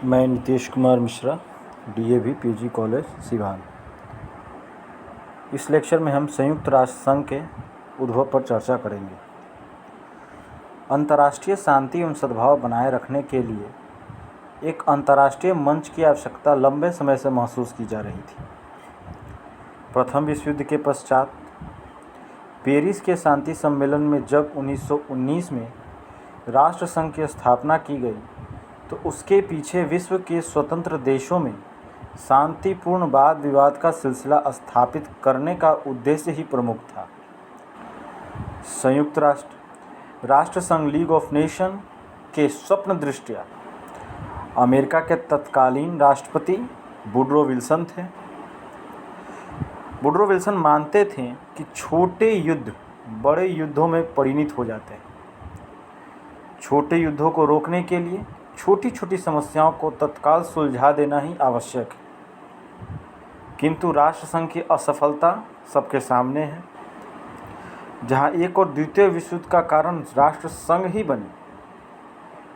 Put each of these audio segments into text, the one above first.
मैं Nitish Kumar Mishra, DAV PG college Siwan. इस lecture में हम संयुक्त राष्ट्र संघ के उद्भव पर चर्चा करेंगे। अंतर्राष्ट्रीय शांति एवं सद्भाव बनाए रखने के लिए एक अंतर्राष्ट्रीय मंच की आवश्यकता लंबे समय से महसूस की जा रही थी। प्रथम विश्व युद्ध के पश्चात पेरिस के शांति सम्मेलन में जब 1919 में राष्ट्र संघ की स्थापना की गई तो उसके पीछे विश्व के स्वतंत्र देशों में शांतिपूर्ण वाद विवाद का सिलसिला स्थापित करने का उद्देश्य ही प्रमुख था। संयुक्त राष्ट्र संघ लीग ऑफ नेशन के स्वप्न दृष्टिया अमेरिका के तत्कालीन राष्ट्रपति वुडरो विल्सन थे। वुडरो विल्सन मानते थे कि छोटे युद्ध बड़े युद्धों में परिणत हो जाते हैं। छोटे युद्धों को रोकने के लिए छोटी छोटी समस्याओं को तत्काल सुलझा देना ही आवश्यक है, किंतु राष्ट्र संघ की असफलता सबके सामने है। जहां एक और द्वितीय विश्व युद्ध का कारण राष्ट्र संघ ही बने,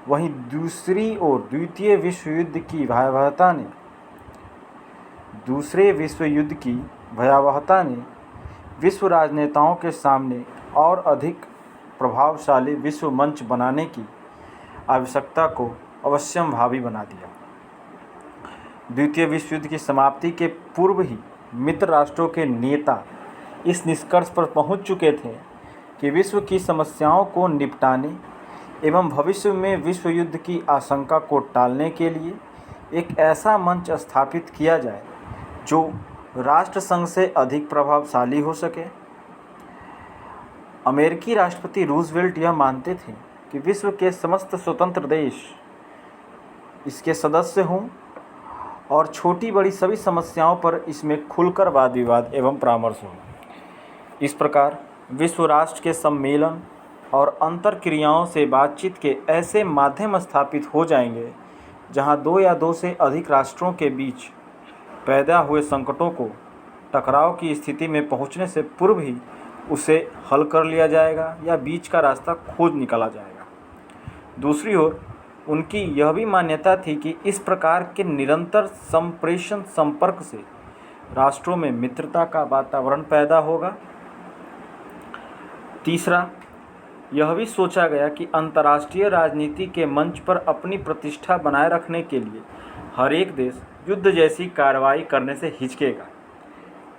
वहीं दूसरी ओर द्वितीय विश्व युद्ध की भयावहता ने विश्व राजनेताओं के सामने और अधिक प्रभावशाली विश्व मंच बनाने की आवश्यकता को अवश्यंभावी बना दिया। द्वितीय विश्व युद्ध की समाप्ति के पूर्व ही मित्र राष्ट्रों के नेता इस निष्कर्ष पर पहुंच चुके थे कि विश्व की समस्याओं को निपटाने एवं भविष्य में विश्व युद्ध की आशंका को टालने के लिए एक ऐसा मंच स्थापित किया जाए जो राष्ट्र संघ से अधिक प्रभावशाली हो सके। अमेरिकी राष्ट्रपति रूजवेल्ट यह मानते थे कि विश्व के समस्त स्वतंत्र देश इसके सदस्य हों और छोटी बड़ी सभी समस्याओं पर इसमें खुलकर वाद विवाद एवं परामर्श हो। इस प्रकार विश्व राष्ट्र के सम्मेलन और अंतरक्रियाओं से बातचीत के ऐसे माध्यम स्थापित हो जाएंगे जहां दो या दो से अधिक राष्ट्रों के बीच पैदा हुए संकटों को टकराव की स्थिति में पहुंचने से पूर्व ही उसे हल कर लिया जाएगा या बीच का रास्ता खोज निकाला जाएगा। दूसरी ओर उनकी यह भी मान्यता थी कि इस प्रकार के निरंतर संप्रेषण संपर्क से राष्ट्रों में मित्रता का वातावरण पैदा होगा। तीसरा, यह भी सोचा गया कि अंतर्राष्ट्रीय राजनीति के मंच पर अपनी प्रतिष्ठा बनाए रखने के लिए हर एक देश युद्ध जैसी कार्रवाई करने से हिचकेगा।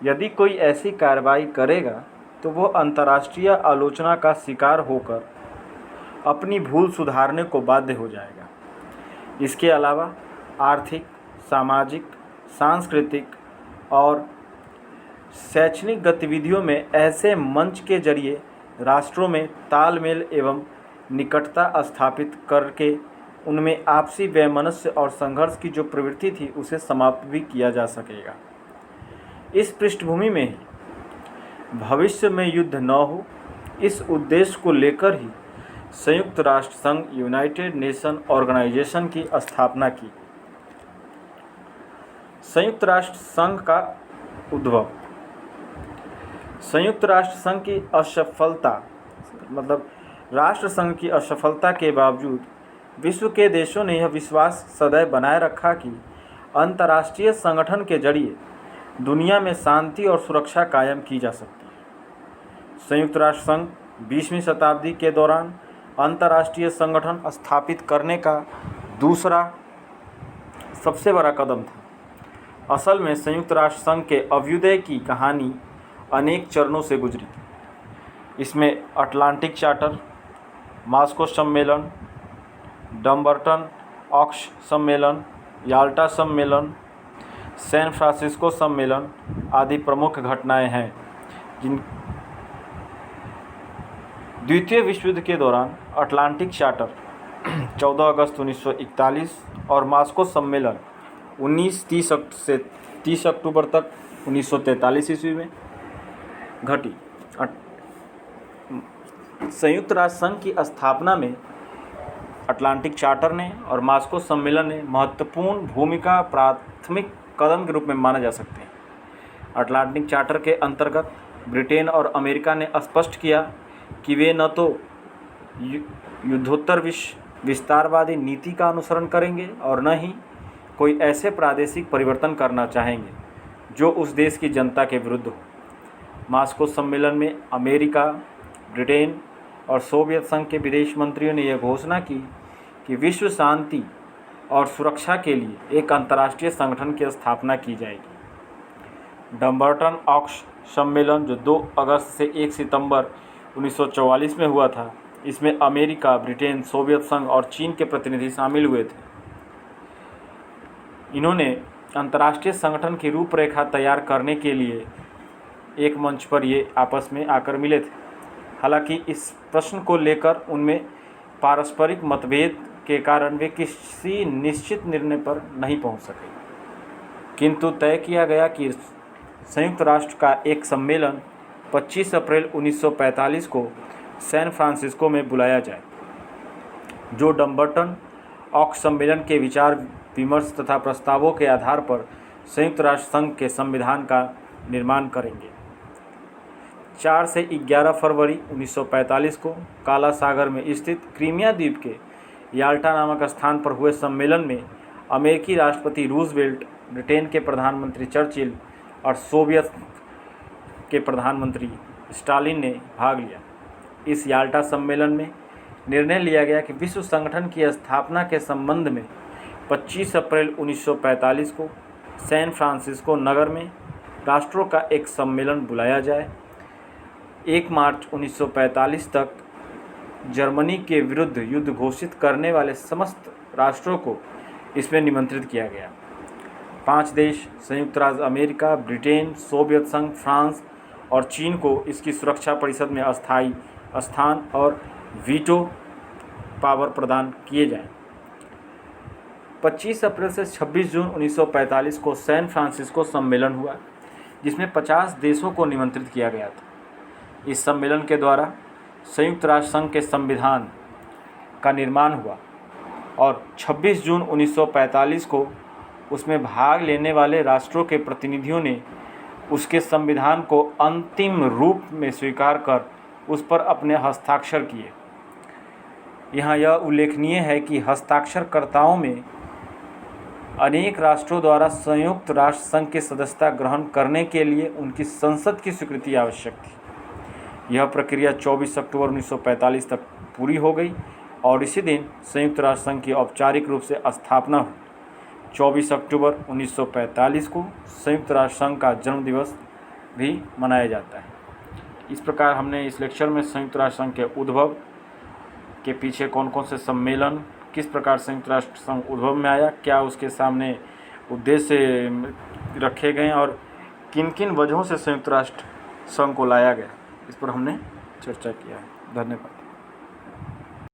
यदि कोई ऐसी कार्रवाई करेगा तो वह अंतर्राष्ट्रीय आलोचना का शिकार होकर अपनी भूल सुधारने को बाध्य हो जाएगा। इसके अलावा आर्थिक, सामाजिक, सांस्कृतिक और शैक्षणिक गतिविधियों में ऐसे मंच के जरिए राष्ट्रों में तालमेल एवं निकटता स्थापित करके उनमें आपसी वैमनस्य और संघर्ष की जो प्रवृत्ति थी उसे समाप्त भी किया जा सकेगा। इस पृष्ठभूमि में ही भविष्य में युद्ध न हो, इस उद्देश्य को लेकर ही संयुक्त राष्ट्र संघ यूनाइटेड नेशन ऑर्गेनाइजेशन की स्थापना की। संयुक्त राष्ट्र संघ का उद्भव। संयुक्त राष्ट्र संघ की असफलता राष्ट्र संघ की असफलता के बावजूद विश्व के देशों ने यह विश्वास सदैव बनाए रखा कि अंतर्राष्ट्रीय संगठन के जरिए दुनिया में शांति और सुरक्षा कायम की जा सकती है। संयुक्त राष्ट्र संघ 20वीं शताब्दी के दौरान अंतर्राष्ट्रीय संगठन स्थापित करने का दूसरा सबसे बड़ा कदम था। असल में संयुक्त राष्ट्र संघ के अभ्युदय की कहानी अनेक चरणों से गुजरी। इसमें अटलांटिक चार्टर, मॉस्को सम्मेलन, डम्बर्टन ऑक्स सम्मेलन, याल्टा सम्मेलन, सैन फ्रांसिस्को सम्मेलन आदि प्रमुख घटनाएं हैं। द्वितीय विश्व युद्ध के दौरान अटलांटिक चार्टर 14 अगस्त 1941 और मॉस्को सम्मेलन 30 अक्टूबर तक 1943 ईस्वी में घटी। संयुक्त राष्ट्र संघ की स्थापना में अटलांटिक चार्टर ने और मॉस्को सम्मेलन ने महत्वपूर्ण भूमिका प्राथमिक कदम के रूप में माना जा सकते हैं। अटलांटिक चार्टर के अंतर्गत ब्रिटेन और अमेरिका ने स्पष्ट किया कि वे न तो युद्धोत्तर विस्तारवादी नीति का अनुसरण करेंगे और न ही कोई ऐसे प्रादेशिक परिवर्तन करना चाहेंगे जो उस देश की जनता के विरुद्ध हो। मास्को सम्मेलन में अमेरिका, ब्रिटेन और सोवियत संघ के विदेश मंत्रियों ने यह घोषणा की कि विश्व शांति और सुरक्षा के लिए एक अंतर्राष्ट्रीय संगठन की स्थापना की जाएगी। डम्बर्टन ऑक्स सम्मेलन, जो 2 अगस्त से 1 सितंबर 1944 में हुआ था, इसमें अमेरिका, ब्रिटेन, सोवियत संघ और चीन के प्रतिनिधि शामिल हुए थे। इन्होंने अंतर्राष्ट्रीय संगठन की रूपरेखा तैयार करने के लिए एक मंच पर ये आपस में आकर मिले थे। हालांकि इस प्रश्न को लेकर उनमें पारस्परिक मतभेद के कारण वे किसी निश्चित निर्णय पर नहीं पहुंच सके, किंतु तय किया गया कि संयुक्त राष्ट्र का एक सम्मेलन 25 अप्रैल 1945 को सैन फ्रांसिस्को में बुलाया जाए, जो डम्बर्टन ऑक्स सम्मेलन के विचार विमर्श तथा प्रस्तावों के आधार पर संयुक्त राष्ट्र संघ के संविधान का निर्माण करेंगे। 4 से 11 फरवरी 1945 को काला सागर में स्थित क्रीमिया द्वीप के याल्टा नामक स्थान पर हुए सम्मेलन में अमेरिकी राष्ट्रपति रूजवेल्ट, ब्रिटेन के प्रधानमंत्री चर्चिल और सोवियत के प्रधानमंत्री स्टालिन ने भाग लिया। इस याल्टा सम्मेलन में निर्णय लिया गया कि विश्व संगठन की स्थापना के संबंध में 25 अप्रैल 1945 को सैन फ्रांसिस्को नगर में राष्ट्रों का एक सम्मेलन बुलाया जाए। 1 मार्च 1945 तक जर्मनी के विरुद्ध युद्ध घोषित करने वाले समस्त राष्ट्रों को इसमें निमंत्रित किया गया। 5 देश संयुक्त राज्य अमेरिका, ब्रिटेन, सोवियत संघ, फ्रांस और चीन को इसकी सुरक्षा परिषद में अस्थायी स्थान और वीटो पावर प्रदान किए जाएं। 25 अप्रैल से 26 जून 1945 को सैन फ्रांसिस्को सम्मेलन हुआ, जिसमें 50 देशों को निमंत्रित किया गया था। इस सम्मेलन के द्वारा संयुक्त राष्ट्र संघ के संविधान का निर्माण हुआ और 26 जून 1945 को उसमें भाग लेने वाले राष्ट्रों के प्रतिनिधियों ने उसके संविधान को अंतिम रूप में स्वीकार कर उस पर अपने हस्ताक्षर किए। यहाँ यह उल्लेखनीय है कि हस्ताक्षरकर्ताओं में अनेक राष्ट्रों द्वारा संयुक्त राष्ट्र संघ की सदस्यता ग्रहण करने के लिए उनकी संसद की स्वीकृति आवश्यक थी। यह प्रक्रिया 24 अक्टूबर 1945 तक पूरी हो गई और इसी दिन संयुक्त राष्ट्र संघ की औपचारिक रूप से स्थापना हुई। 24 अक्टूबर 1945 को संयुक्त राष्ट्र संघ का जन्म दिवस भी मनाया जाता है। इस प्रकार हमने इस लेक्चर में संयुक्त राष्ट्र संघ के उद्भव के पीछे कौन कौन से सम्मेलन, किस प्रकार संयुक्त राष्ट्र संघ उद्भव में आया, क्या उसके सामने उद्देश्य रखे गए और किन किन वजहों से संयुक्त राष्ट्र संघ को लाया गया, इस पर हमने चर्चा किया है। धन्यवाद।